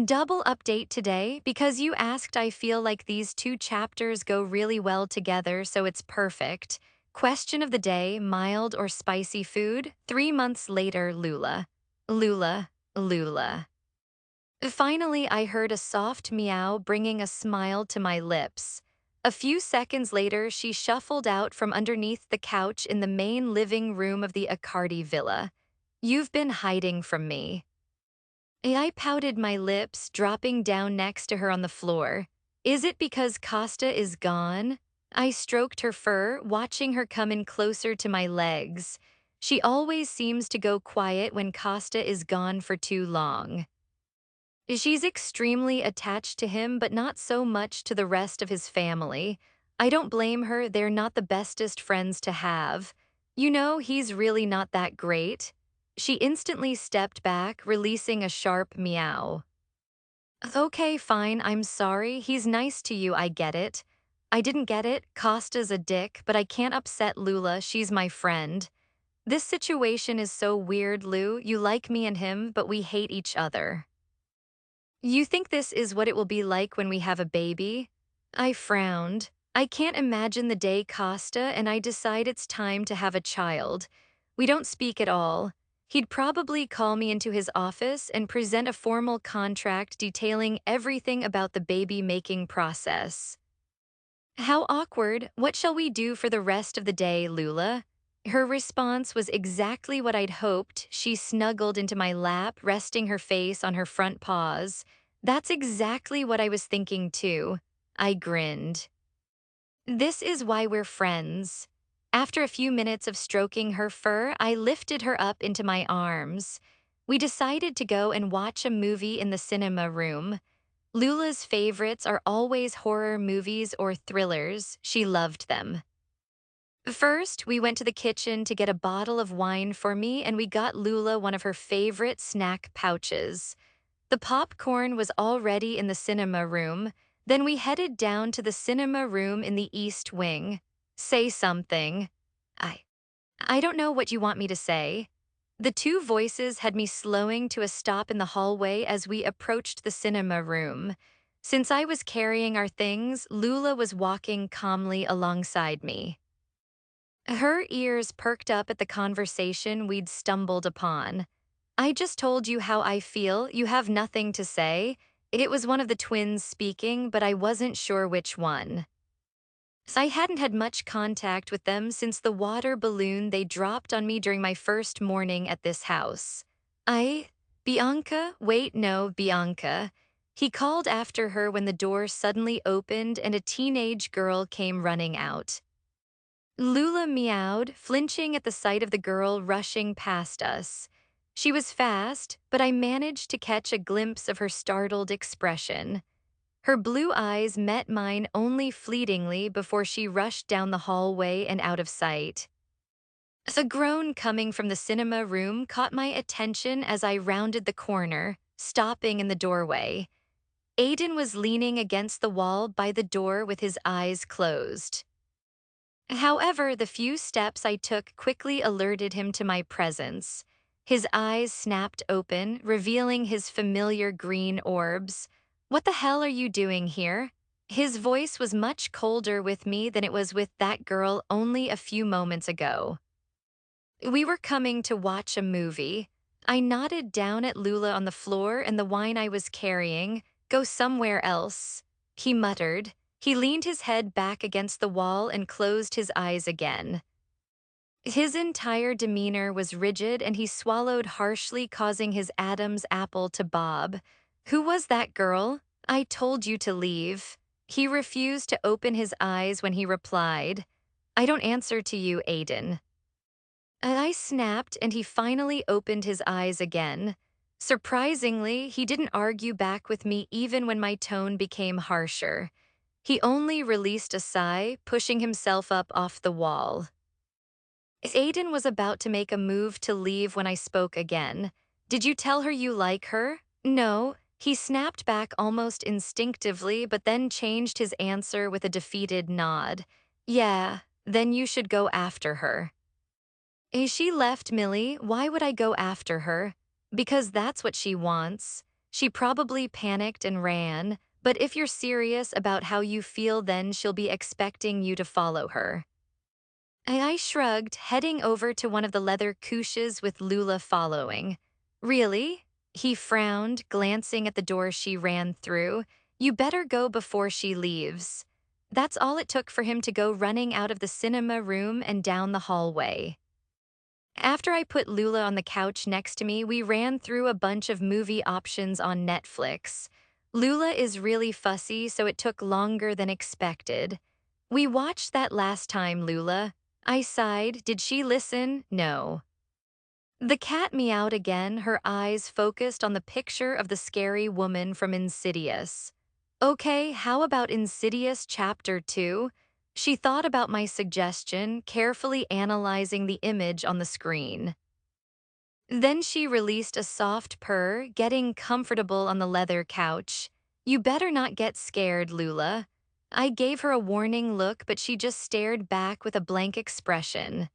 Double update today because you asked. I feel like these two chapters go really well together, so it's perfect. Question of the day, mild or spicy food? 3 months later, Lula. Lula, Lula. Finally, I heard a soft meow bringing a smile to my lips. A few seconds later, she shuffled out from underneath the couch in the main living room of the Accardi villa. You've been hiding from me. I pouted my lips, dropping down next to her on the floor. Is it because Costa is gone? I stroked her fur, watching her come in closer to my legs. She always seems to go quiet when Costa is gone for too long. She's extremely attached to him, but not so much to the rest of his family. I don't blame her, they're not the bestest friends to have. You know, he's really not that great. She instantly stepped back, releasing a sharp meow. Okay, fine, I'm sorry. He's nice to you, I get it. I didn't get it. Costa's a dick, but I can't upset Lula, she's my friend. This situation is so weird, Lou. You like me and him, but we hate each other. You think this is what it will be like when we have a baby? I frowned. I can't imagine the day Costa and I decide it's time to have a child. We don't speak at all. He'd probably call me into his office and present a formal contract detailing everything about the baby-making process. How awkward. What shall we do for the rest of the day, Lula? Her response was exactly what I'd hoped. She snuggled into my lap, resting her face on her front paws. That's exactly what I was thinking too. I grinned. This is why we're friends. After a few minutes of stroking her fur, I lifted her up into my arms. We decided to go and watch a movie in the cinema room. Lula's favorites are always horror movies or thrillers. She loved them. First, we went to the kitchen to get a bottle of wine for me, and we got Lula one of her favorite snack pouches. The popcorn was already in the cinema room. Then we headed down to the cinema room in the East Wing. Say something. I I don't know what you want me to say. The two voices had me slowing to a stop in the hallway as we approached the cinema room. Since I was carrying our things, Lula was walking calmly alongside me. Her ears perked up at the conversation we'd stumbled upon. I just told you how I feel. You have nothing to say. It was one of the twins speaking, but I wasn't sure which one. I hadn't had much contact with them since the water balloon they dropped on me during my first morning at this house. Bianca? Wait, no, Bianca. He called after her when the door suddenly opened and a teenage girl came running out. Lula meowed, flinching at the sight of the girl rushing past us. She was fast, but I managed to catch a glimpse of her startled expression. Her blue eyes met mine only fleetingly before she rushed down the hallway and out of sight. A groan coming from the cinema room caught my attention as I rounded the corner, stopping in the doorway. Aiden was leaning against the wall by the door with his eyes closed. However, the few steps I took quickly alerted him to my presence. His eyes snapped open, revealing his familiar green orbs. What the hell are you doing here? His voice was much colder with me than it was with that girl only a few moments ago. We were coming to watch a movie. I nodded down at Lula on the floor and the wine I was carrying. Go somewhere else, he muttered. He leaned his head back against the wall and closed his eyes again. His entire demeanor was rigid and he swallowed harshly, causing his Adam's apple to bob. Who was that girl? I told you to leave. He refused to open his eyes when he replied, I don't answer to you, Aiden. I snapped and he finally opened his eyes again. Surprisingly, he didn't argue back with me even when my tone became harsher. He only released a sigh, pushing himself up off the wall. Aiden was about to make a move to leave when I spoke again. Did you tell her you like her? No. He snapped back almost instinctively, but then changed his answer with a defeated nod. Yeah, then you should go after her. She left Millie. Why would I go after her? Because that's what she wants. She probably panicked and ran, but if you're serious about how you feel, then she'll be expecting you to follow her. I shrugged, heading over to one of the leather couches with Lula following. Really? He frowned, glancing at the door she ran through. You better go before she leaves. That's all it took for him to go running out of the cinema room and down the hallway. After I put Lula on the couch next to me, we ran through a bunch of movie options on Netflix. Lula is really fussy, so it took longer than expected. We watched that last time, Lula. I sighed. Did she listen? No. The cat meowed again, her eyes focused on the picture of the scary woman from Insidious. Okay, how about Insidious Chapter 2? She thought about my suggestion, carefully analyzing the image on the screen. Then she released a soft purr, getting comfortable on the leather couch. You better not get scared, Lula. I gave her a warning look, but she just stared back with a blank expression.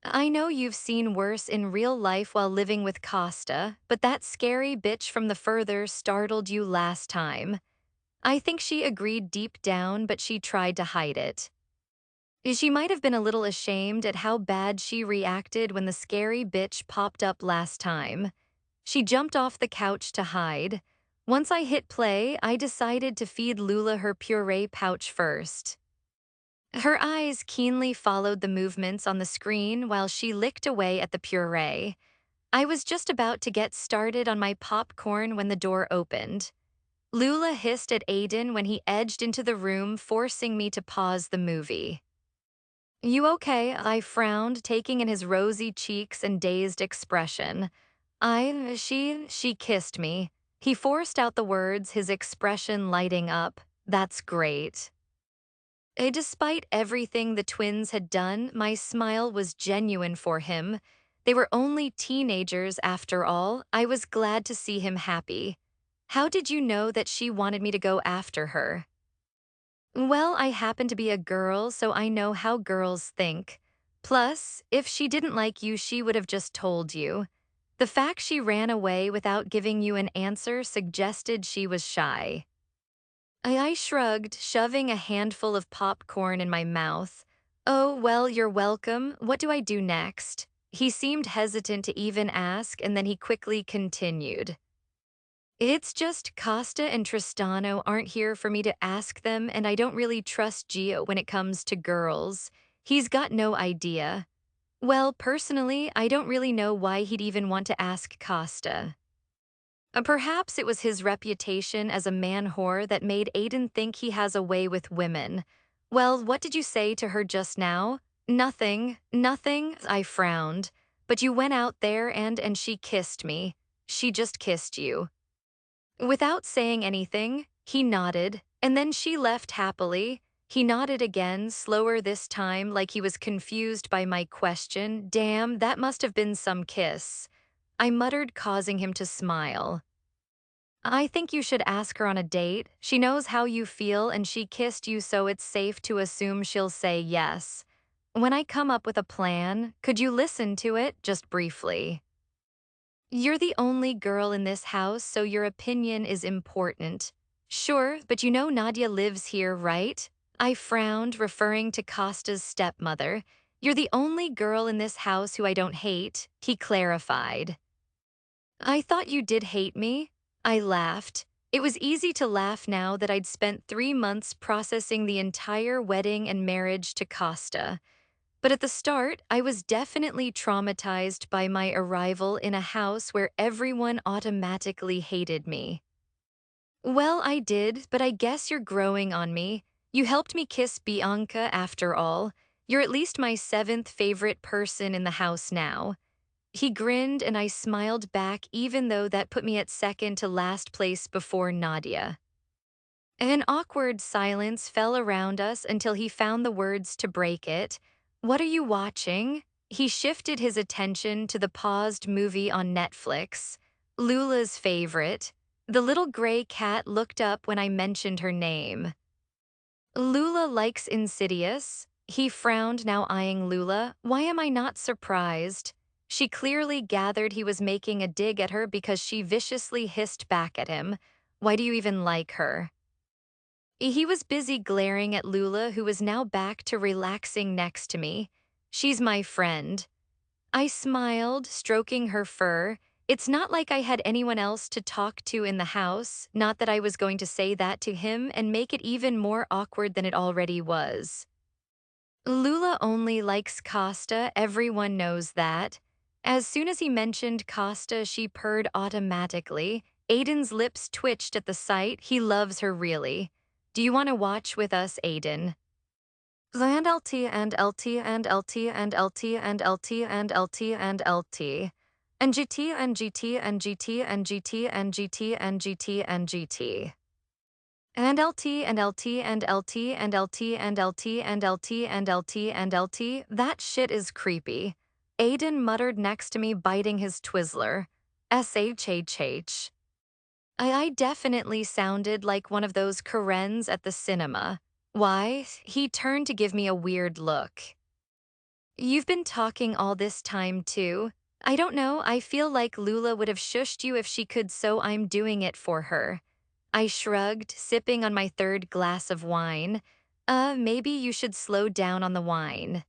I know you've seen worse in real life while living with Costa, but that scary bitch from the further startled you last time. I think she agreed deep down, but she tried to hide it. She might have been a little ashamed at how bad she reacted when the scary bitch popped up last time. She jumped off the couch to hide. Once I hit play, I decided to feed Lula her puree pouch first. Her eyes keenly followed the movements on the screen while she licked away at the puree. I was just about to get started on my popcorn when the door opened. Lula hissed at Aiden when he edged into the room, forcing me to pause the movie. You okay? I frowned, taking in his rosy cheeks and dazed expression. She kissed me. He forced out the words, his expression lighting up. That's great. Despite everything the twins had done, my smile was genuine for him. They were only teenagers after all. I was glad to see him happy. How did you know that she wanted me to go after her? Well, I happen to be a girl, so I know how girls think. Plus, if she didn't like you, she would have just told you. The fact she ran away without giving you an answer suggested she was shy. I shrugged, shoving a handful of popcorn in my mouth. Oh, well, you're welcome. What do I do next? He seemed hesitant to even ask, and then he quickly continued. It's just Costa and Tristano aren't here for me to ask them, and I don't really trust Gio when it comes to girls. He's got no idea. Well, personally, I don't really know why he'd even want to ask Costa. Perhaps it was his reputation as a man whore that made Aiden think he has a way with women. Well, what did you say to her just now? Nothing, nothing, I frowned. But you went out there and she kissed me. She just kissed you. Without saying anything, he nodded, and then she left happily. He nodded again, slower this time, like he was confused by my question. Damn, that must have been some kiss. I muttered, causing him to smile. I think you should ask her on a date. She knows how you feel and she kissed you, so it's safe to assume she'll say yes. When I come up with a plan, could you listen to it, just briefly? You're the only girl in this house, so your opinion is important. Sure, but you know Nadia lives here, right? I frowned, referring to Costa's stepmother. You're the only girl in this house who I don't hate, he clarified. I thought you did hate me. I laughed. It was easy to laugh now that I'd spent 3 months processing the entire wedding and marriage to Costa. But at the start, I was definitely traumatized by my arrival in a house where everyone automatically hated me. Well, I did, but I guess you're growing on me. You helped me kiss Bianca after all. You're at least my 7th favorite person in the house now. He grinned and I smiled back, even though that put me at second to last place before Nadia. An awkward silence fell around us until he found the words to break it. What are you watching? He shifted his attention to the paused movie on Netflix. Lula's favorite. The little gray cat looked up when I mentioned her name. Lula likes Insidious. He frowned, now eyeing Lula. Why am I not surprised? She clearly gathered he was making a dig at her because she viciously hissed back at him. Why do you even like her? He was busy glaring at Lula, who was now back to relaxing next to me. She's my friend. I smiled, stroking her fur. It's not like I had anyone else to talk to in the house, not that I was going to say that to him and make it even more awkward than it already was. Lula only likes Costa, everyone knows that. As soon as he mentioned Costa, she purred automatically. Aiden's lips twitched at the sight. He loves her really. Do you want to watch with us, Aiden? And LT and LT and LT and LT and LT and LT and LT. And GT and GT and GT and GT and GT and GT and GT. And LT and LT and LT and LT and LT and LT and LT and LT. That shit is creepy. Aiden muttered next to me, biting his Twizzler. SHHH. I definitely sounded like one of those Karens at the cinema. Why? He turned to give me a weird look. You've been talking all this time, too. I don't know, I feel like Lula would have shushed you if she could, so I'm doing it for her. I shrugged, sipping on my third glass of wine. Maybe you should slow down on the wine.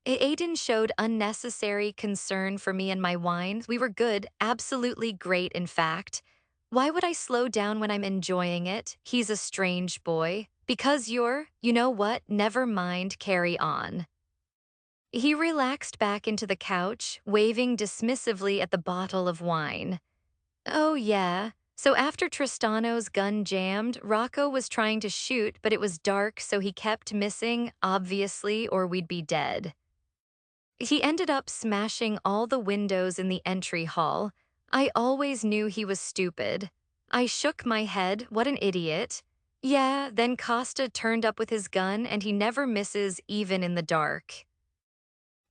Aiden showed unnecessary concern for me and my wine. We were good, absolutely great, in fact. Why would I slow down when I'm enjoying it? He's a strange boy. Because you know what, never mind, carry on. He relaxed back into the couch, waving dismissively at the bottle of wine. Oh, yeah. So after Tristano's gun jammed, Rocco was trying to shoot, but it was dark, so he kept missing, obviously, or we'd be dead. He ended up smashing all the windows in the entry hall. I always knew he was stupid. I shook my head, what an idiot. Yeah, then Costa turned up with his gun and he never misses even in the dark.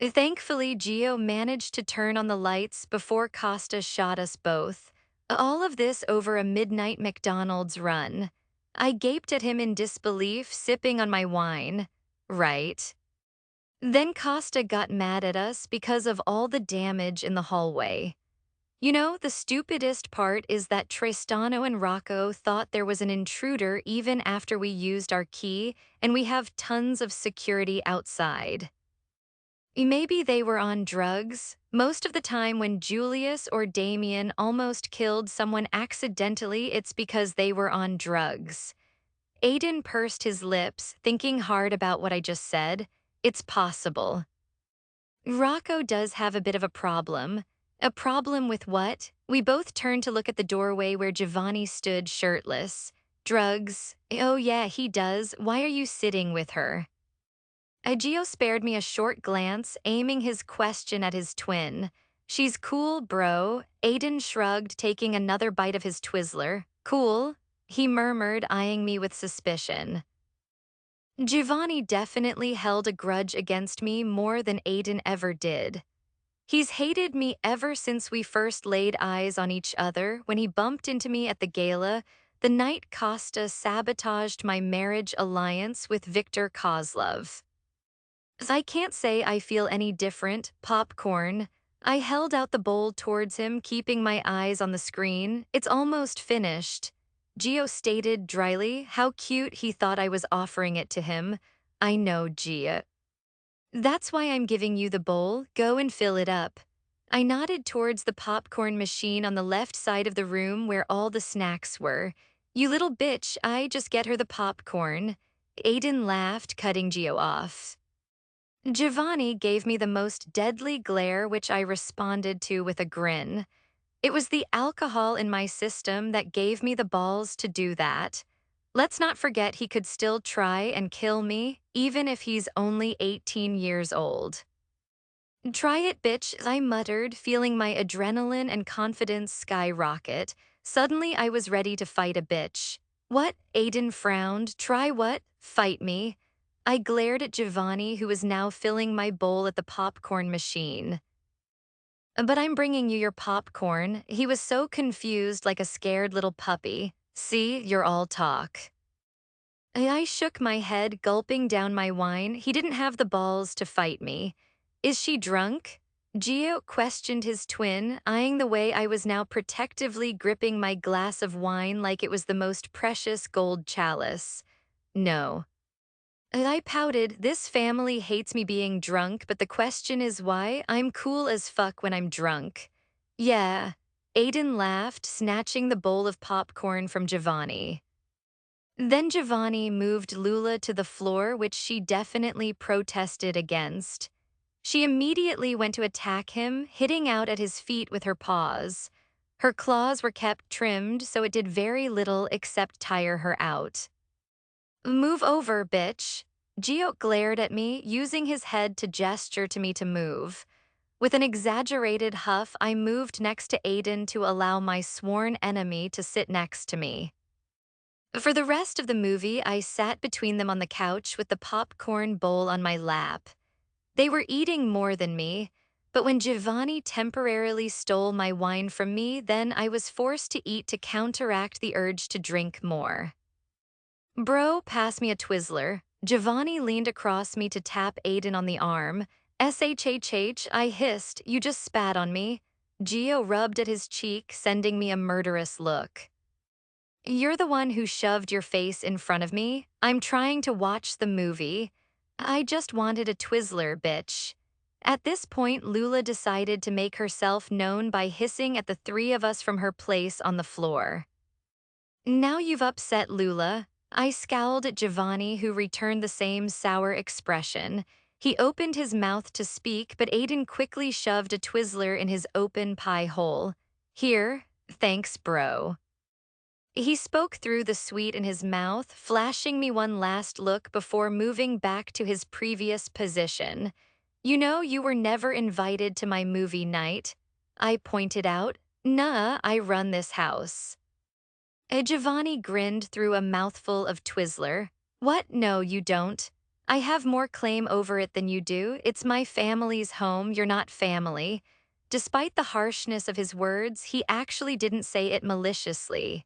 Thankfully, Gio managed to turn on the lights before Costa shot us both. All of this over a midnight McDonald's run. I gaped at him in disbelief, sipping on my wine. Right. Then Costa got mad at us because of all the damage in the hallway. You know, the stupidest part is that Tristano and Rocco thought there was an intruder even after we used our key, and we have tons of security outside. Maybe they were on drugs. Most of the time when Julius or Damien almost killed someone accidentally, it's because they were on drugs. Aiden pursed his lips, thinking hard about what I just said. It's possible. Rocco does have a bit of a problem. A problem with what? We both turned to look at the doorway where Giovanni stood shirtless. Drugs. Oh yeah, he does. Why are you sitting with her? Gio spared me a short glance, aiming his question at his twin. She's cool, bro. Aiden shrugged, taking another bite of his Twizzler. Cool, he murmured, eyeing me with suspicion. Giovanni definitely held a grudge against me more than Aiden ever did. He's hated me ever since we first laid eyes on each other when he bumped into me at the gala, the night Costa sabotaged my marriage alliance with Victor Kozlov. I can't say I feel any different, popcorn. I held out the bowl towards him, keeping my eyes on the screen. It's almost finished. Gio stated dryly how cute he thought I was offering it to him. I know, Gia. That's why I'm giving you the bowl. Go and fill it up. I nodded towards the popcorn machine on the left side of the room where all the snacks were. You little bitch, I just get her the popcorn. Aiden laughed, cutting Gio off. Giovanni gave me the most deadly glare, which I responded to with a grin. It was the alcohol in my system that gave me the balls to do that. Let's not forget he could still try and kill me, even if he's only 18 years old. Try it, bitch, I muttered, feeling my adrenaline and confidence skyrocket. Suddenly I was ready to fight a bitch. What? Aiden frowned. Try what? Fight me. I glared at Giovanni, who was now filling my bowl at the popcorn machine. But I'm bringing you your popcorn. He was so confused, like a scared little puppy. See, you're all talk. I shook my head, gulping down my wine. He didn't have the balls to fight me. Is she drunk? Gio questioned his twin, eyeing the way I was now protectively gripping my glass of wine like it was the most precious gold chalice. No. I pouted, this family hates me being drunk, but the question is why? I'm cool as fuck when I'm drunk. Yeah. Aiden laughed, snatching the bowl of popcorn from Giovanni. Then Giovanni moved Lula to the floor, which she definitely protested against. She immediately went to attack him, hitting out at his feet with her paws. Her claws were kept trimmed, so it did very little except tire her out. Move over, bitch. Gio glared at me, using his head to gesture to me to move. With an exaggerated huff, I moved next to Aiden to allow my sworn enemy to sit next to me. For the rest of the movie, I sat between them on the couch with the popcorn bowl on my lap. They were eating more than me, but when Giovanni temporarily stole my wine from me, then I was forced to eat to counteract the urge to drink more. Bro, pass me a Twizzler. Giovanni leaned across me to tap Aiden on the arm. SHHH, I hissed, you just spat on me. Gio rubbed at his cheek, sending me a murderous look. You're the one who shoved your face in front of me. I'm trying to watch the movie. I just wanted a Twizzler, bitch. At this point, Lula decided to make herself known by hissing at the three of us from her place on the floor. Now you've upset Lula. I scowled at Giovanni, who returned the same sour expression. He opened his mouth to speak, but Aiden quickly shoved a Twizzler in his open pie hole. Here, thanks, bro. He spoke through the sweet in his mouth, flashing me one last look before moving back to his previous position. You know, you were never invited to my movie night. I pointed out. Nah, I run this house. Giovanni grinned through a mouthful of Twizzler. What? No, you don't. I have more claim over it than you do. It's my family's home, you're not family. Despite the harshness of his words, he actually didn't say it maliciously.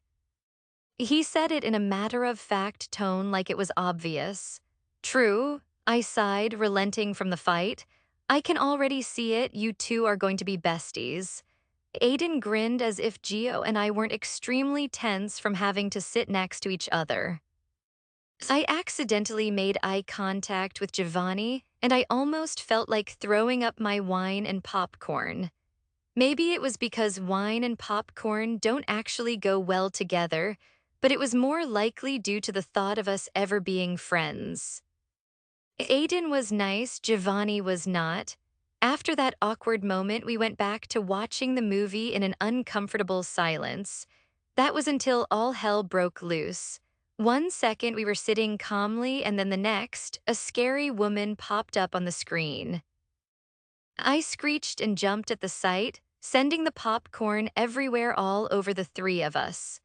He said it in a matter-of-fact tone like it was obvious. True, I sighed, relenting from the fight. I can already see it, you two are going to be besties. Aiden grinned as if Gio and I weren't extremely tense from having to sit next to each other. I accidentally made eye contact with Giovanni, and I almost felt like throwing up my wine and popcorn. Maybe it was because wine and popcorn don't actually go well together, but it was more likely due to the thought of us ever being friends. Aiden was nice, Giovanni was not. After that awkward moment, we went back to watching the movie in an uncomfortable silence. That was until all hell broke loose. 1 second we were sitting calmly, and then the next, a scary woman popped up on the screen. I screeched and jumped at the sight, sending the popcorn everywhere all over the three of us.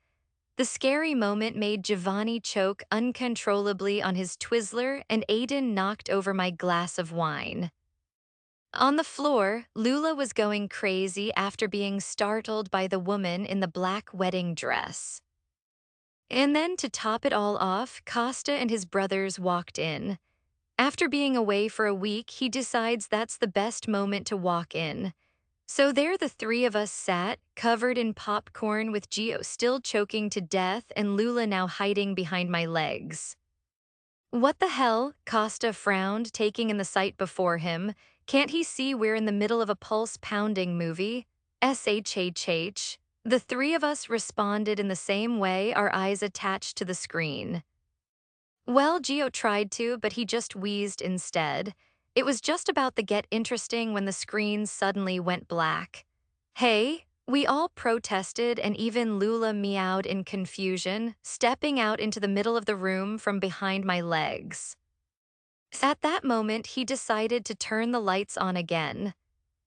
The scary moment made Giovanni choke uncontrollably on his Twizzler, and Aiden knocked over my glass of wine. On the floor, Lula was going crazy after being startled by the woman in the black wedding dress. And then to top it all off, Costa and his brothers walked in. After being away for a week, he decides that's the best moment to walk in. So there the three of us sat, covered in popcorn with Gio still choking to death and Lula now hiding behind my legs. What the hell? Costa frowned, taking in the sight before him. Can't he see we're in the middle of a pulse-pounding movie? SHHH. The three of us responded in the same way, our eyes attached to the screen. Well, Gio tried to, but he just wheezed instead. It was just about to get interesting when the screen suddenly went black. Hey, we all protested, and even Lula meowed in confusion, stepping out into the middle of the room from behind my legs. At that moment, he decided to turn the lights on again.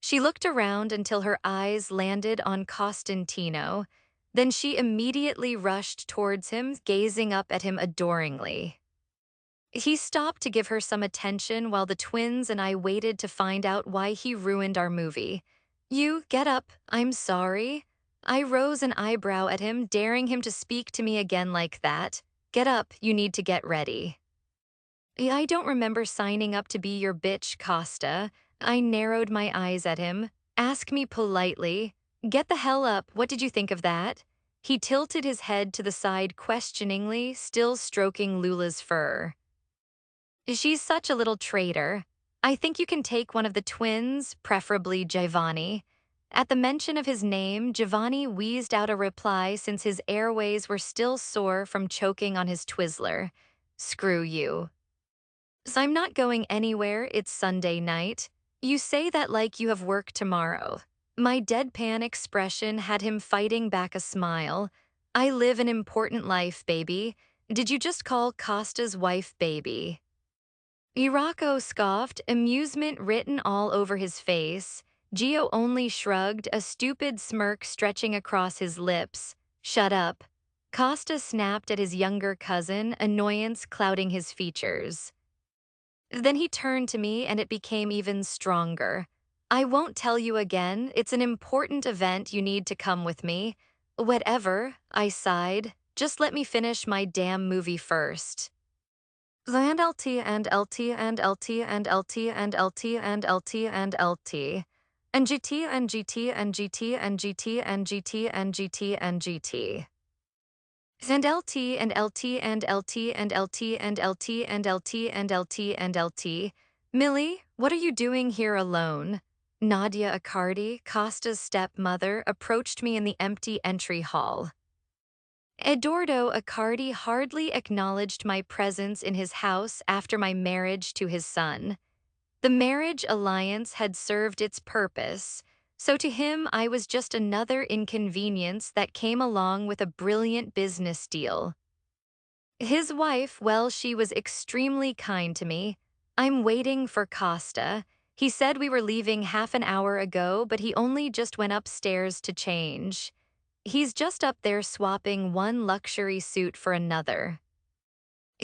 She looked around until her eyes landed on Costantino. Then she immediately rushed towards him, gazing up at him adoringly. He stopped to give her some attention while the twins and I waited to find out why he ruined our movie. You, get up, I'm sorry. I rose an eyebrow at him, daring him to speak to me again like that. Get up, you need to get ready. I don't remember signing up to be your bitch, Costa. I narrowed my eyes at him. Ask me politely. Get the hell up, what did you think of that? He tilted his head to the side questioningly, still stroking Lula's fur. She's such a little traitor. I think you can take one of the twins, preferably Giovanni. At the mention of his name, Giovanni wheezed out a reply since his airways were still sore from choking on his Twizzler. Screw you. So I'm not going anywhere, it's Sunday night. You say that like you have work tomorrow. My deadpan expression had him fighting back a smile. I live an important life, baby. Did you just call Costa's wife baby? Irako scoffed, amusement written all over his face. Gio only shrugged, a stupid smirk stretching across his lips. Shut up. Costa snapped at his younger cousin, annoyance clouding his features. Then he turned to me and it became even stronger. I won't tell you again, it's an important event, you need to come with me. Whatever, I sighed. Just let me finish my damn movie first. And LT and LT and LT and LT and LT and LT and LT. And GT and GT and GT and GT and GT and GT and GT. And LT and LT and LT and LT and LT and LT and LT and LT. Millie, what are you doing here alone? Nadia Accardi, Costa's stepmother, approached me in the empty entry hall. Eduardo Accardi hardly acknowledged my presence in his house after my marriage to his son. The marriage alliance had served its purpose, so to him I was just another inconvenience that came along with a brilliant business deal. His wife, well, she was extremely kind to me. I'm waiting for Costa. He said we were leaving half an hour ago, but he only just went upstairs to change. He's just up there swapping one luxury suit for another.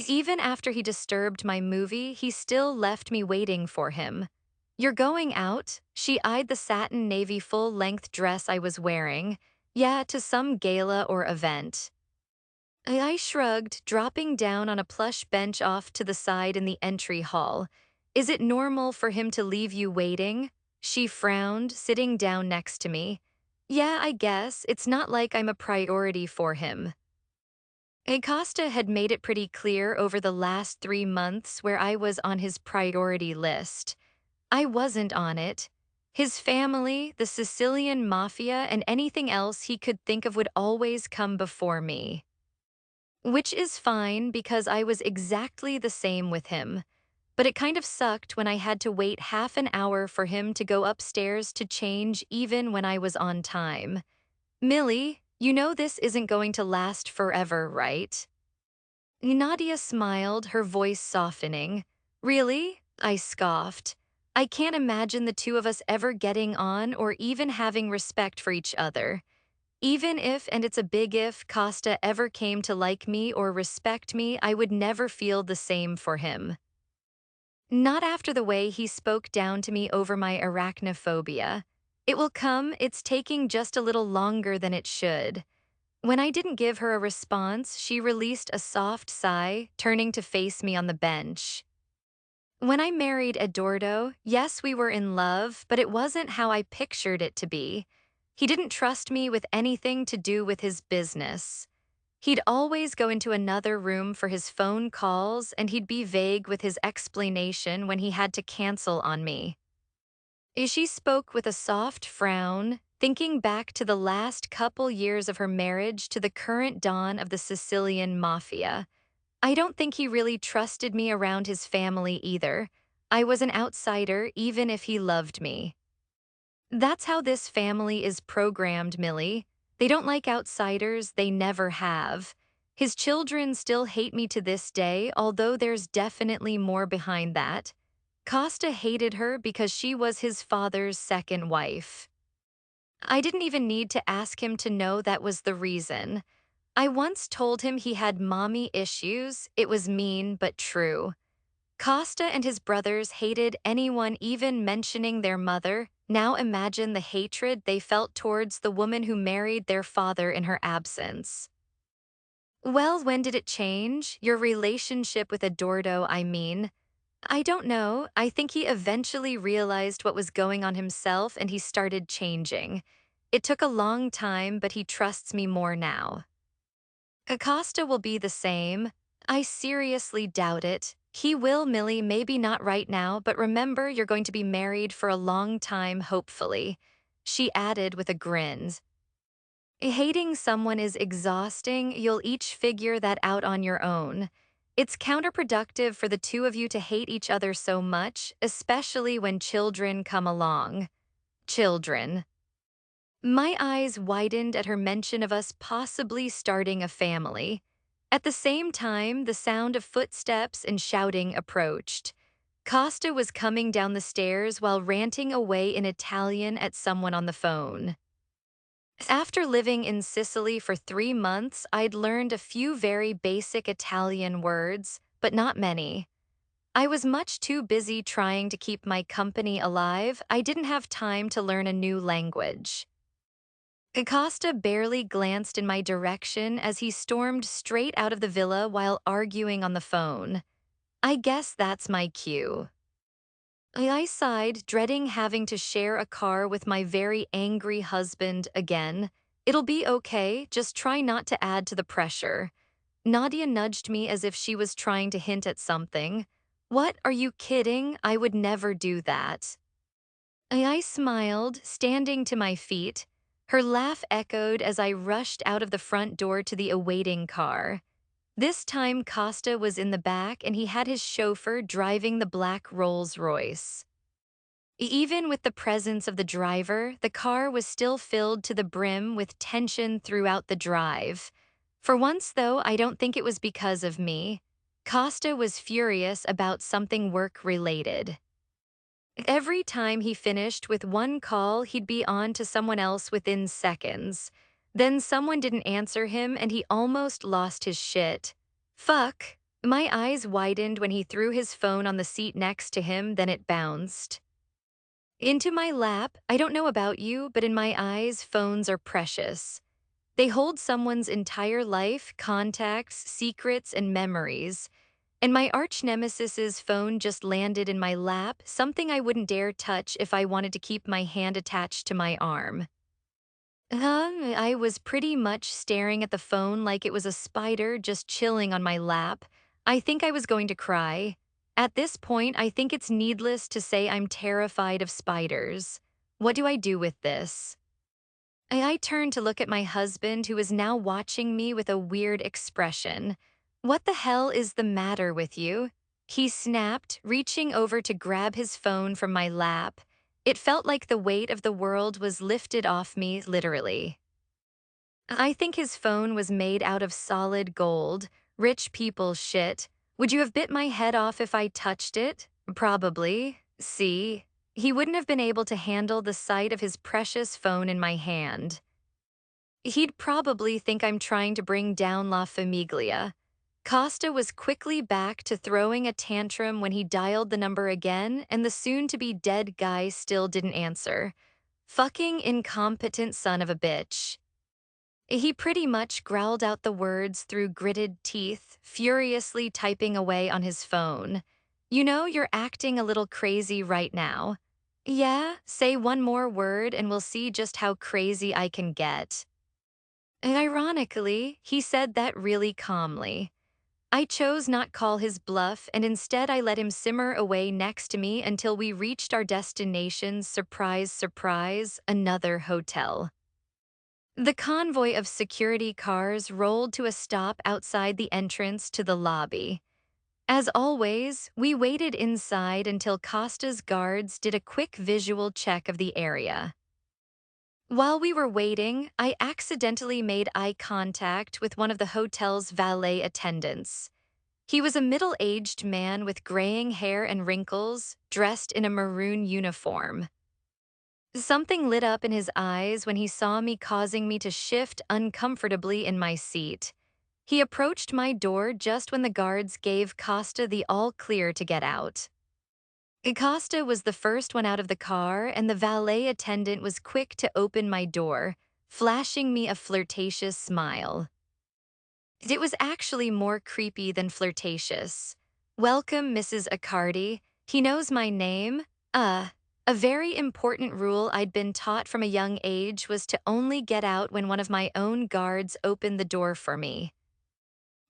Even after he disturbed my movie, he still left me waiting for him. You're going out? She eyed the satin navy full-length dress I was wearing. Yeah, to some gala or event. I shrugged, dropping down on a plush bench off to the side in the entry hall. Is it normal for him to leave you waiting? She frowned, sitting down next to me. Yeah, I guess. It's not like I'm a priority for him. Acosta had made it pretty clear over the last 3 months where I was on his priority list. I wasn't on it. His family, the Sicilian Mafia, and anything else he could think of would always come before me. Which is fine because I was exactly the same with him. But it kind of sucked when I had to wait half an hour for him to go upstairs to change even when I was on time. Millie, you know this isn't going to last forever, right? Nadia smiled, her voice softening. Really? I scoffed. I can't imagine the two of us ever getting on or even having respect for each other. Even if, and it's a big if, Costa ever came to like me or respect me, I would never feel the same for him. Not after the way he spoke down to me over my arachnophobia. It will come, it's taking just a little longer than it should. When I didn't give her a response, she released a soft sigh, turning to face me on the bench. When I married Eduardo, yes, we were in love, but it wasn't how I pictured it to be. He didn't trust me with anything to do with his business. He'd always go into another room for his phone calls, and he'd be vague with his explanation when he had to cancel on me. She spoke with a soft frown, thinking back to the last couple years of her marriage to the current dawn of the Sicilian Mafia. I don't think he really trusted me around his family either. I was an outsider, even if he loved me. That's how this family is programmed, Millie. They don't like outsiders, they never have. His children still hate me to this day, although there's definitely more behind that. Costa hated her because she was his father's second wife. I didn't even need to ask him to know that was the reason. I once told him he had mommy issues. It was mean but true. Costa and his brothers hated anyone even mentioning their mother. Now imagine the hatred they felt towards the woman who married their father in her absence. Well, when did it change? Your relationship with Eduardo, I mean. I don't know. I think he eventually realized what was going on himself and he started changing. It took a long time, but he trusts me more now. Acosta will be the same. I seriously doubt it. He will, Millie, maybe not right now, but remember you're going to be married for a long time, hopefully. She added with a grin. Hating someone is exhausting. You'll each figure that out on your own. It's counterproductive for the two of you to hate each other so much, especially when children come along. Children. My eyes widened at her mention of us possibly starting a family. At the same time, the sound of footsteps and shouting approached. Costa was coming down the stairs while ranting away in Italian at someone on the phone. After living in Sicily for 3 months, I'd learned a few very basic Italian words, but not many. I was much too busy trying to keep my company alive, I didn't have time to learn a new language. Acosta barely glanced in my direction as he stormed straight out of the villa while arguing on the phone. I guess that's my cue. I sighed, dreading having to share a car with my very angry husband again. It'll be okay, just try not to add to the pressure. Nadia nudged me as if she was trying to hint at something. What, are you kidding? I would never do that. I smiled, standing to my feet. Her laugh echoed as I rushed out of the front door to the awaiting car. This time Costa was in the back and he had his chauffeur driving the black Rolls-Royce. Even with the presence of the driver, the car was still filled to the brim with tension throughout the drive. For once, though, I don't think it was because of me. Costa was furious about something work-related. Every time he finished with one call, he'd be on to someone else within seconds. Then someone didn't answer him and he almost lost his shit. Fuck. My eyes widened when he threw his phone on the seat next to him, then it bounced into my lap. I don't know about you, but in my eyes, phones are precious. They hold someone's entire life, contacts, secrets, and memories. And my arch nemesis's phone just landed in my lap, something I wouldn't dare touch if I wanted to keep my hand attached to my arm. I was pretty much staring at the phone like it was a spider just chilling on my lap. I think I was going to cry. At this point, I think it's needless to say I'm terrified of spiders. What do I do with this? I turned to look at my husband, who is now watching me with a weird expression. What the hell is the matter with you? He snapped, reaching over to grab his phone from my lap. It felt like the weight of the world was lifted off me, literally. I think his phone was made out of solid gold, rich people shit. Would you have bit my head off if I touched it? Probably. See? He wouldn't have been able to handle the sight of his precious phone in my hand. He'd probably think I'm trying to bring down La Famiglia. Costa was quickly back to throwing a tantrum when he dialed the number again, and the soon-to-be dead guy still didn't answer. Fucking incompetent son of a bitch. He pretty much growled out the words through gritted teeth, furiously typing away on his phone. You know, you're acting a little crazy right now. Yeah, say one more word and we'll see just how crazy I can get. And ironically, he said that really calmly. I chose not call his bluff, and instead I let him simmer away next to me until we reached our destination, surprise, surprise, another hotel. The convoy of security cars rolled to a stop outside the entrance to the lobby. As always, we waited inside until Costa's guards did a quick visual check of the area. While we were waiting, I accidentally made eye contact with one of the hotel's valet attendants. He was a middle-aged man with graying hair and wrinkles, dressed in a maroon uniform. Something lit up in his eyes when he saw me, causing me to shift uncomfortably in my seat. He approached my door just when the guards gave Costa the all-clear to get out. Costa was the first one out of the car, and the valet attendant was quick to open my door, flashing me a flirtatious smile. It was actually more creepy than flirtatious. Welcome, Mrs. Accardi. He knows my name. Uh, a very important rule I'd been taught from a young age was to only get out when one of my own guards opened the door for me.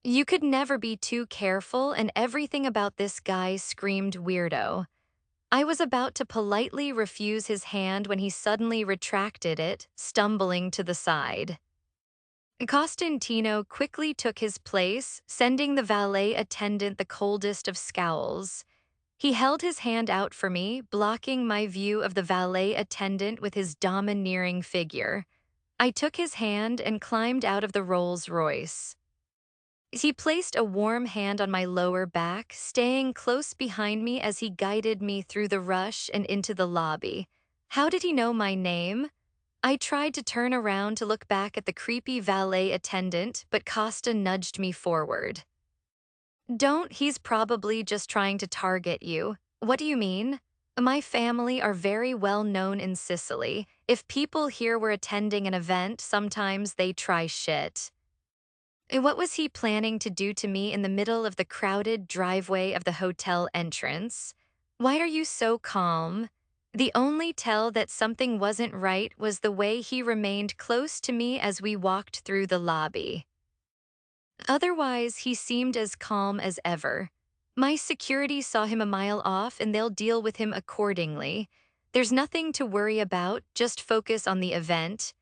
You could never be too careful, and everything about this guy screamed weirdo. I was about to politely refuse his hand when he suddenly retracted it, stumbling to the side. Costantino quickly took his place, sending the valet attendant the coldest of scowls. He held his hand out for me, blocking my view of the valet attendant with his domineering figure. I took his hand and climbed out of the Rolls Royce. He placed a warm hand on my lower back, staying close behind me as he guided me through the rush and into the lobby. How did he know my name? I tried to turn around to look back at the creepy valet attendant, but Costa nudged me forward. Don't, he's probably just trying to target you. What do you mean? My family are very well known in Sicily. If people here were attending an event, sometimes they try shit. What was he planning to do to me in the middle of the crowded driveway of the hotel entrance? Why are you so calm? The only tell that something wasn't right was the way he remained close to me as we walked through the lobby. Otherwise, he seemed as calm as ever. My security saw him a mile off and they'll deal with him accordingly. There's nothing to worry about, just focus on the event.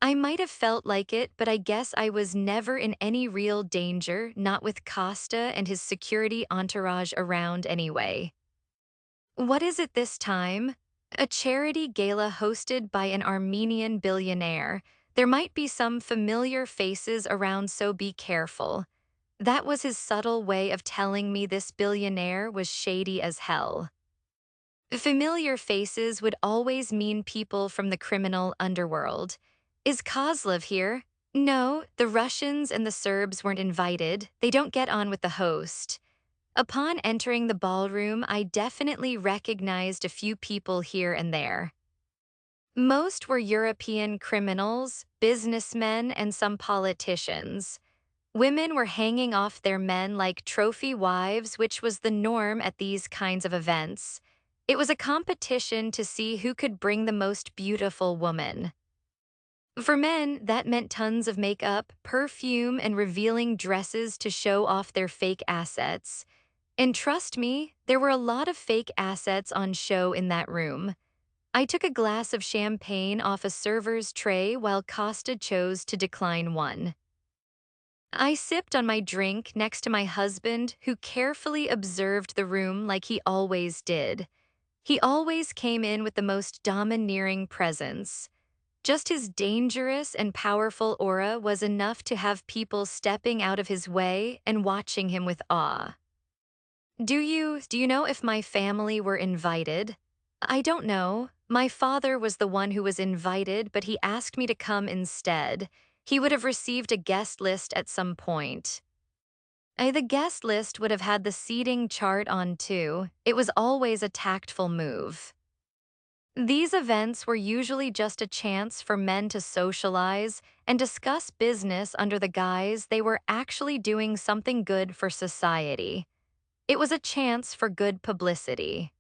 I might have felt like it, but I guess I was never in any real danger, not with Costa and his security entourage around anyway. What is it this time? A charity gala hosted by an Armenian billionaire. There might be some familiar faces around, so be careful. That was his subtle way of telling me this billionaire was shady as hell. Familiar faces would always mean people from the criminal underworld. Is Kozlov here? No, the Russians and the Serbs weren't invited. They don't get on with the host. Upon entering the ballroom, I definitely recognized a few people here and there. Most were European criminals, businessmen, and some politicians. Women were hanging off their men like trophy wives, which was the norm at these kinds of events. It was a competition to see who could bring the most beautiful woman. For men, that meant tons of makeup, perfume, and revealing dresses to show off their fake assets. And trust me, there were a lot of fake assets on show in that room. I took a glass of champagne off a server's tray while Costa chose to decline one. I sipped on my drink next to my husband, who carefully observed the room like he always did. He always came in with the most domineering presence. Just his dangerous and powerful aura was enough to have people stepping out of his way and watching him with awe. Do you know if my family were invited? I don't know. My father was the one who was invited, but he asked me to come instead. He would have received a guest list at some point. The guest list would have had the seating chart on too. It was always a tactful move. These events were usually just a chance for men to socialize and discuss business under the guise they were actually doing something good for society. It was a chance for good publicity.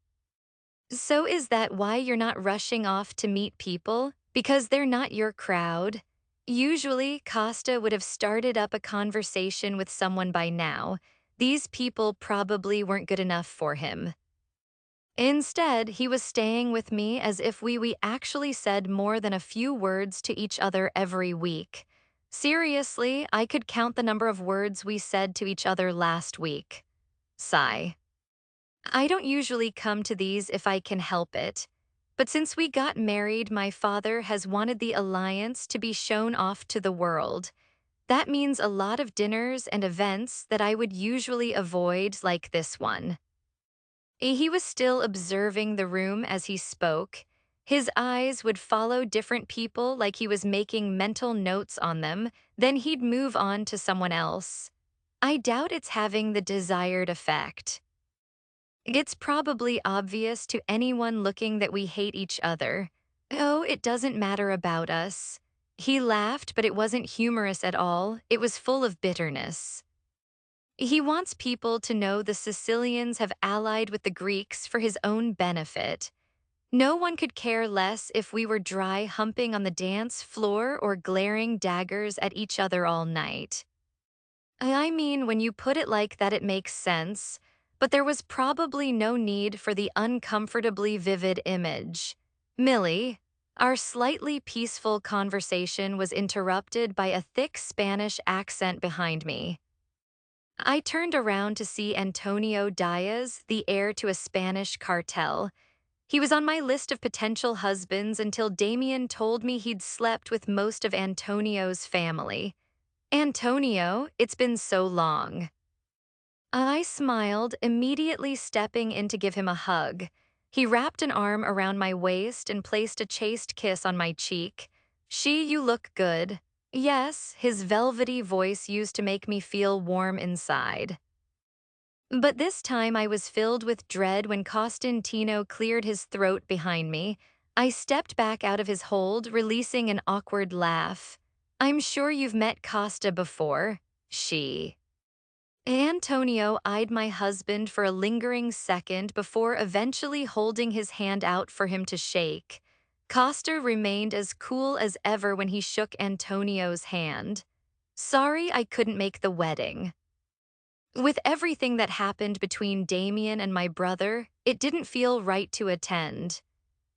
So is that why you're not rushing off to meet people? Because they're not your crowd? Usually, Costa would have started up a conversation with someone by now. These people probably weren't good enough for him. Instead, he was staying with me as if we actually said more than a few words to each other every week. Seriously, I could count the number of words we said to each other last week. Sigh. I don't usually come to these if I can help it. But since we got married, my father has wanted the alliance to be shown off to the world. That means a lot of dinners and events that I would usually avoid, like this one. He was still observing the room as he spoke. His eyes would follow different people like he was making mental notes on them, then he'd move on to someone else. I doubt it's having the desired effect. It's probably obvious to anyone looking that we hate each other. Oh, it doesn't matter about us. He laughed, but it wasn't humorous at all. It was full of bitterness. He wants people to know the Sicilians have allied with the Greeks for his own benefit. No one could care less if we were dry humping on the dance floor or glaring daggers at each other all night. I mean, when you put it like that, it makes sense, but there was probably no need for the uncomfortably vivid image. Millie, our slightly peaceful conversation was interrupted by a thick Spanish accent behind me. I turned around to see Antonio Diaz, the heir to a Spanish cartel. He was on my list of potential husbands until Damien told me he'd slept with most of Antonio's family. Antonio, it's been so long. I smiled, immediately stepping in to give him a hug. He wrapped an arm around my waist and placed a chaste kiss on my cheek. You look good. Yes, his velvety voice used to make me feel warm inside. But this time I was filled with dread when Costantino cleared his throat behind me. I stepped back out of his hold, releasing an awkward laugh. I'm sure you've met Costa before. She. Antonio eyed my husband for a lingering second before eventually holding his hand out for him to shake. Costa remained as cool as ever when he shook Antonio's hand. Sorry I couldn't make the wedding. With everything that happened between Damien and my brother, it didn't feel right to attend.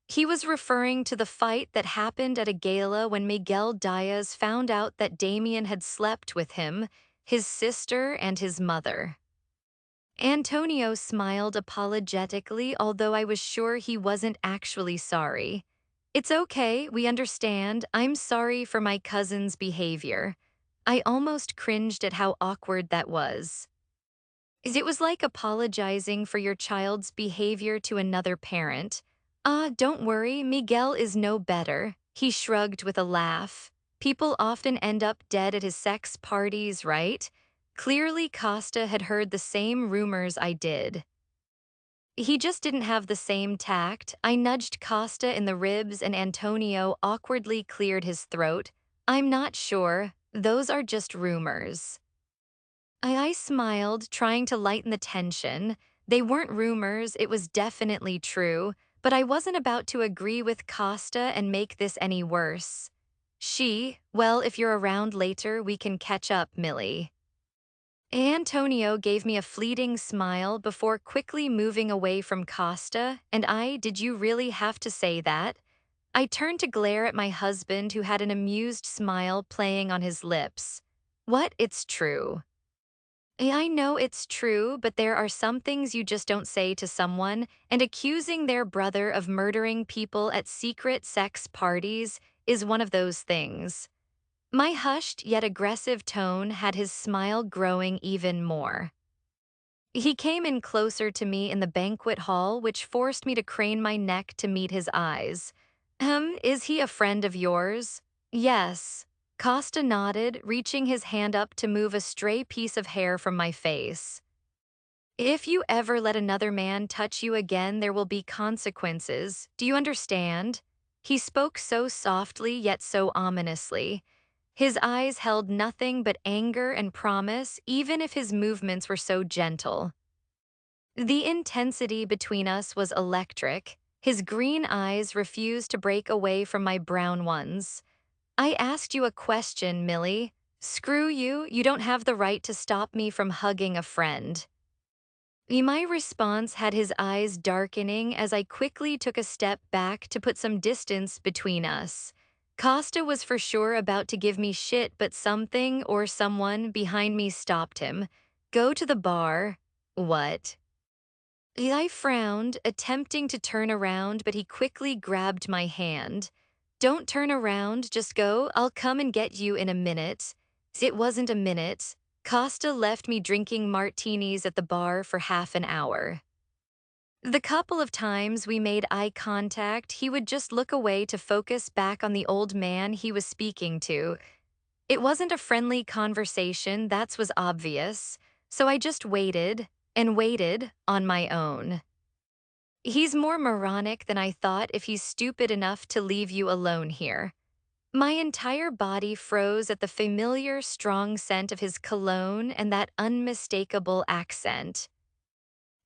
He was referring to the fight that happened at a gala when Miguel Diaz found out that Damien had slept with him, his sister, and his mother. Antonio smiled apologetically, although I was sure he wasn't actually sorry. It's okay, we understand. I'm sorry for my cousin's behavior. I almost cringed at how awkward that was. It was like apologizing for your child's behavior to another parent. Don't worry, Miguel is no better. He shrugged with a laugh. People often end up dead at his sex parties, right? Clearly, Costa had heard the same rumors I did. He just didn't have the same tact. I nudged Costa in the ribs and Antonio awkwardly cleared his throat. I'm not sure. Those are just rumors. I smiled, trying to lighten the tension. They weren't rumors, it was definitely true, but I wasn't about to agree with Costa and make this any worse. Well, if you're around later, we can catch up, Millie. Antonio gave me a fleeting smile before quickly moving away from Costa, and did you really have to say that? I turned to glare at my husband, who had an amused smile playing on his lips. What? It's true. I know it's true, but there are some things you just don't say to someone, and accusing their brother of murdering people at secret sex parties is one of those things. My hushed yet aggressive tone had his smile growing even more. He came in closer to me in the banquet hall, which forced me to crane my neck to meet his eyes. Is he a friend of yours? Yes. Costa nodded, reaching his hand up to move a stray piece of hair from my face. If you ever let another man touch you again, there will be consequences. Do you understand? He spoke so softly yet so ominously. His eyes held nothing but anger and promise, even if his movements were so gentle. The intensity between us was electric. His green eyes refused to break away from my brown ones. I asked you a question, Millie. Screw you, you don't have the right to stop me from hugging a friend. My response had his eyes darkening as I quickly took a step back to put some distance between us. Costa was for sure about to give me shit, but something or someone behind me stopped him. Go to the bar. What? I frowned, attempting to turn around, but he quickly grabbed my hand. Don't turn around, just go. I'll come and get you in a minute. It wasn't a minute. Costa left me drinking martinis at the bar for half an hour. The couple of times we made eye contact, he would just look away to focus back on the old man he was speaking to. It wasn't a friendly conversation, that was obvious, so I just waited and waited on my own. He's more moronic than I thought if he's stupid enough to leave you alone here. My entire body froze at the familiar, strong scent of his cologne and that unmistakable accent.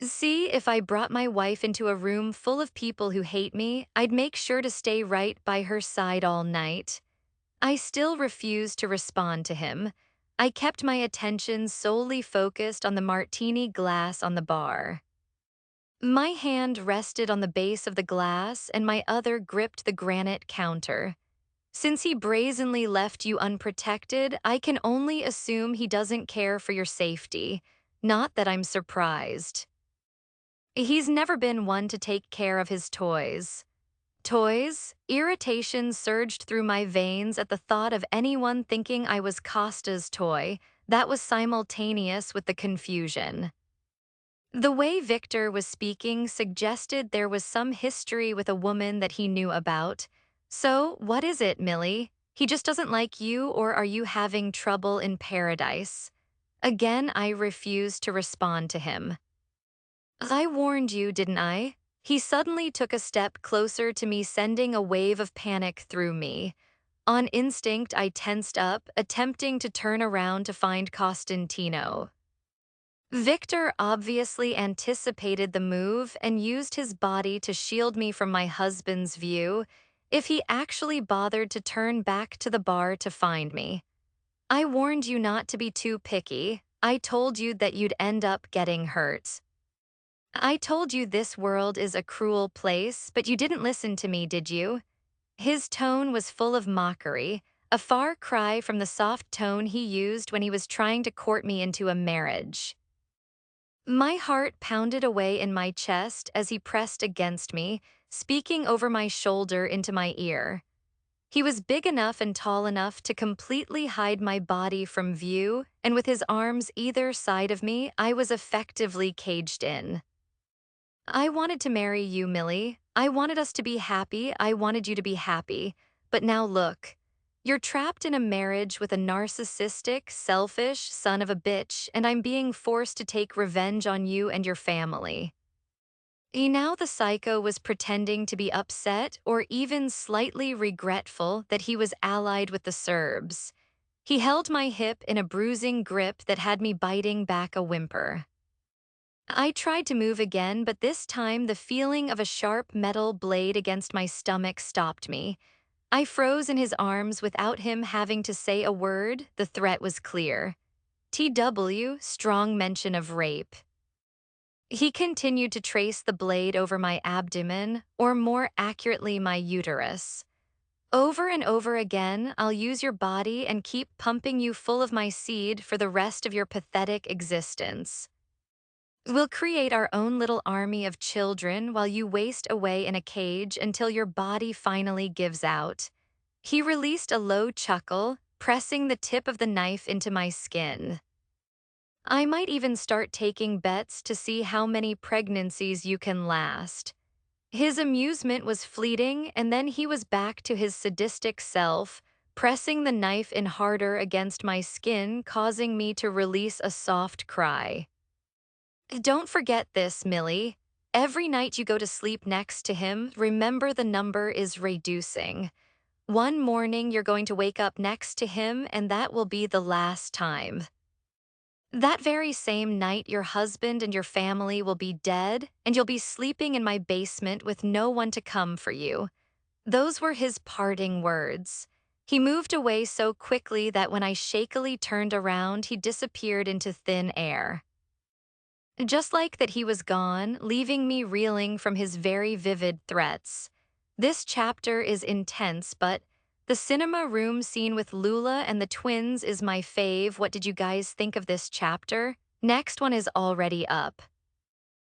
See, if I brought my wife into a room full of people who hate me, I'd make sure to stay right by her side all night. I still refused to respond to him. I kept my attention solely focused on the martini glass on the bar. My hand rested on the base of the glass and my other gripped the granite counter. Since he brazenly left you unprotected, I can only assume he doesn't care for your safety. Not that I'm surprised. He's never been one to take care of his toys. Toys? Irritation surged through my veins at the thought of anyone thinking I was Costa's toy. That was simultaneous with the confusion. The way Victor was speaking suggested there was some history with a woman that he knew about. So, what is it, Millie? He just doesn't like you, or are you having trouble in paradise? Again, I refused to respond to him. I warned you, didn't I? He suddenly took a step closer to me, sending a wave of panic through me. On instinct, I tensed up, attempting to turn around to find Costantino. Victor obviously anticipated the move and used his body to shield me from my husband's view, if he actually bothered to turn back to the bar to find me. I warned you not to be too picky. I told you that you'd end up getting hurt. I told you this world is a cruel place, but you didn't listen to me, did you? His tone was full of mockery, a far cry from the soft tone he used when he was trying to court me into a marriage. My heart pounded away in my chest as he pressed against me, speaking over my shoulder into my ear. He was big enough and tall enough to completely hide my body from view, and with his arms either side of me, I was effectively caged in. I wanted to marry you, Millie. I wanted us to be happy. I wanted you to be happy. But now look. You're trapped in a marriage with a narcissistic, selfish son of a bitch, and I'm being forced to take revenge on you and your family. Now the psycho was pretending to be upset or even slightly regretful that he was allied with the Serbs. He held my hip in a bruising grip that had me biting back a whimper. I tried to move again, but this time the feeling of a sharp metal blade against my stomach stopped me. I froze in his arms without him having to say a word. The threat was clear. TW, strong mention of rape. He continued to trace the blade over my abdomen, or more accurately, my uterus. Over and over again, I'll use your body and keep pumping you full of my seed for the rest of your pathetic existence. We'll create our own little army of children while you waste away in a cage until your body finally gives out. He released a low chuckle, pressing the tip of the knife into my skin. I might even start taking bets to see how many pregnancies you can last. His amusement was fleeting, and then he was back to his sadistic self, pressing the knife in harder against my skin, causing me to release a soft cry. Don't forget this, Millie. Every night you go to sleep next to him, remember the number is reducing. One morning you're going to wake up next to him, and that will be the last time. That very same night, your husband and your family will be dead, and you'll be sleeping in my basement with no one to come for you. Those were his parting words. He moved away so quickly that when I shakily turned around, he disappeared into thin air. Just like that, he was gone, leaving me reeling from his very vivid threats. This chapter is intense, but the cinema room scene with Lula and the twins is my fave. What did you guys think of this chapter? Next one is already up.